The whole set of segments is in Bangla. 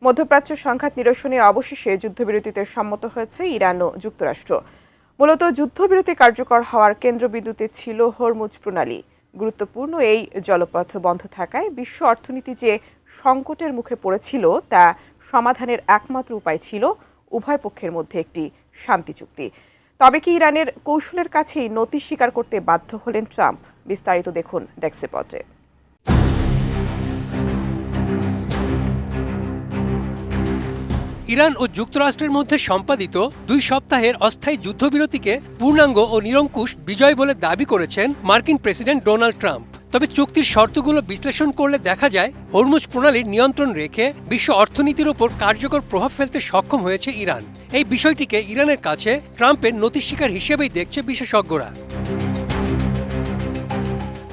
মধ্যপ্রাচ্য সংঘাত নিরসনে অবশেষে যুদ্ধবিরতিতে সম্মত হয়েছে ইরান ও যুক্তরাষ্ট্র। মূলত যুদ্ধবিরতি কার্যকর হওয়ার কেন্দ্রবিন্দুতে ছিল হরমুজ প্রণালী। গুরুত্বপূর্ণ এই জলপথ বন্ধ থাকায় বিশ্ব অর্থনীতি যে সংকটের মুখে পড়েছিল তা সমাধানের একমাত্র উপায় ছিল উভয় পক্ষের মধ্যে একটি শান্তি চুক্তি। তবে কি ইরানের কৌশলের কাছেই নতি স্বীকার করতে বাধ্য হলেন ট্রাম্প? বিস্তারিত দেখুন ডেস্ক রিপোর্টে। ইরান ও যুক্তরাষ্ট্রের মধ্যে সম্পাদিত 2 সপ্তাহের অস্থায়ী যুদ্ধবিরতিকে পূর্ণাঙ্গ ও নিরঙ্কুশ বিজয় বলে দাবি করেছেন মার্কিন প্রেসিডেন্ট ডোনাল্ড ট্রাম্প। তবে চুক্তির শর্তগুলো বিশ্লেষণ করলে দেখা যায় হরমুজ প্রণালীর নিয়ন্ত্রণ রেখে বিশ্ব অর্থনীতির ওপর কার্যকর প্রভাব ফেলতে সক্ষম হয়েছে ইরান। এই বিষয়টিকে ইরানের কাছে ট্রাম্পের নতি স্বীকার হিসেবেই দেখছে বিশেষজ্ঞরা।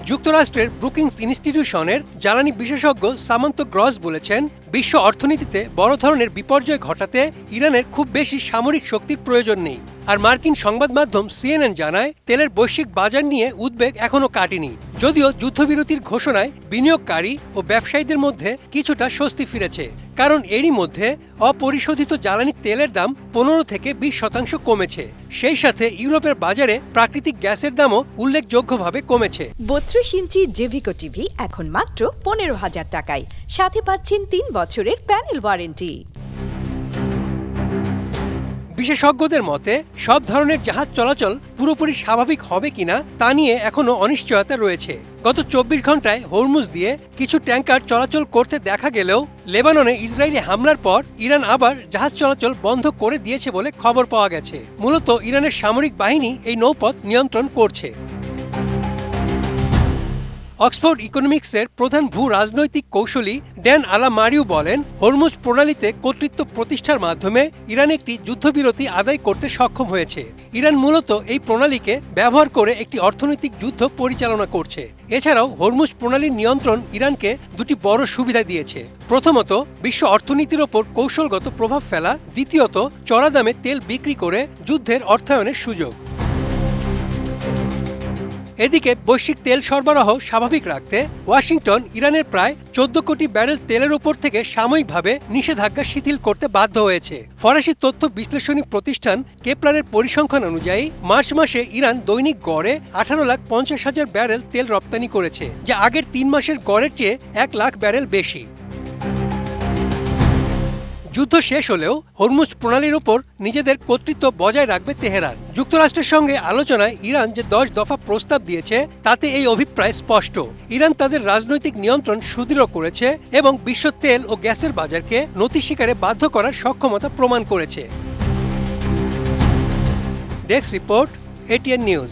যুক্তরাষ্ট্রের ব্রুকিংস ইনস্টিটিউশনের জ্বালানি বিশেষজ্ঞ সামান্থা গ্রস বলেছেন, বিশ্ব অর্থনীতিতে বড় ধরনের বিপর্যয় ঘটাতে ইরানের খুব বেশি সামরিক শক্তির প্রয়োজন নেই। আর মার্কিন সংবাদ মাধ্যম CNN জানায়, তেলের বৈশ্বিক বাজার নিয়ে উদ্বেগ এখনও কাটেনি। যদিও যুদ্ধবিরতির ঘোষণায় বিনিয়োগকারী ও ব্যবসায়ীদের মধ্যে কিছুটা স্বস্তি ফিরেছে, কারণ এরই মধ্যে অপরিশোধিত জ্বালানি তেলের দাম 15 থেকে 20% কমেছে। সেই সাথে ইউরোপের বাজারে প্রাকৃতিক গ্যাসের দামও উল্লেখযোগ্যভাবে কমেছে। 32 ইঞ্চি জেভিকো টিভি এখন মাত্র 15,000 টাকায়, সাথে পাচ্ছেন 3 বছরের প্যানেল ওয়ারেন্টি। বিশেষজ্ঞদের মতে সব ধরনের জাহাজ চলাচল পুরোপুরি স্বাভাবিক হবে কিনা তা নিয়ে এখনও অনিশ্চয়তা রয়েছে। গত 24 ঘন্টায় হরমুজ দিয়ে কিছু ট্যাঙ্কার চলাচল করতে দেখা গেলেও লেবাননে ইসরায়েলি হামলার পর ইরান আবার জাহাজ চলাচল বন্ধ করে দিয়েছে বলে খবর পাওয়া গেছে। মূলত ইরানের সামরিক বাহিনী এই নৌপথ নিয়ন্ত্রণ করছে। অক্সফোর্ড ইকোনমিক্সের প্রধান ভূ রাজনৈতিক কৌশলী ড্যান আলামারিউ বলেন, হরমুজ প্রণালীতে কর্তৃত্ব প্রতিষ্ঠার মাধ্যমে ইরান একটি যুদ্ধবিরতি আদায় করতে সক্ষম হয়েছে। ইরান মূলত এই প্রণালীকে ব্যবহার করে একটি অর্থনৈতিক যুদ্ধ পরিচালনা করছে। এছাড়াও হরমুজ প্রণালীর নিয়ন্ত্রণ ইরানকে দুটি বড় সুবিধা দিয়েছে। প্রথমত, বিশ্ব অর্থনীতির ওপর কৌশলগত প্রভাব ফেলা। দ্বিতীয়ত, চড়া দামে তেল বিক্রি করে যুদ্ধের অর্থায়নের সুযোগ। এদিকে বৈশ্বিক তেল সরবরাহ স্বাভাবিক রাখতে ওয়াশিংটন ইরানের প্রায় 14 কোটি ব্যারেল তেলের উপর থেকে সাময়িকভাবে নিষেধাজ্ঞা শিথিল করতে বাধ্য হয়েছে। ফরাসি তথ্য বিশ্লেষণী প্রতিষ্ঠান কেপলারের পরিসংখ্যান অনুযায়ী মার্চ মাসে ইরান দৈনিক গড়ে 18,50,000 ব্যারেল তেল রপ্তানি করেছে, যা আগের 3 মাসের গড়ের চেয়ে 1 লাখ ব্যারেল বেশি। যুদ্ধ শেষ হলেও হরমুজ প্রণালীর উপর নিজেদের কর্তৃত্ব বজায় রাখবে তেহরান। যুক্তরাষ্ট্রের সঙ্গে আলোচনায় ইরান যে 10 দফা প্রস্তাব দিয়েছে তাতে এই অভিপ্রায় স্পষ্ট। ইরান তাদের রাজনৈতিক নিয়ন্ত্রণ সুদৃঢ় করেছে এবং বিশ্ব তেল ও গ্যাসের বাজারকে নতি স্বীকারে বাধ্য করার সক্ষমতা প্রমাণ করেছে। Desk report, ATN news.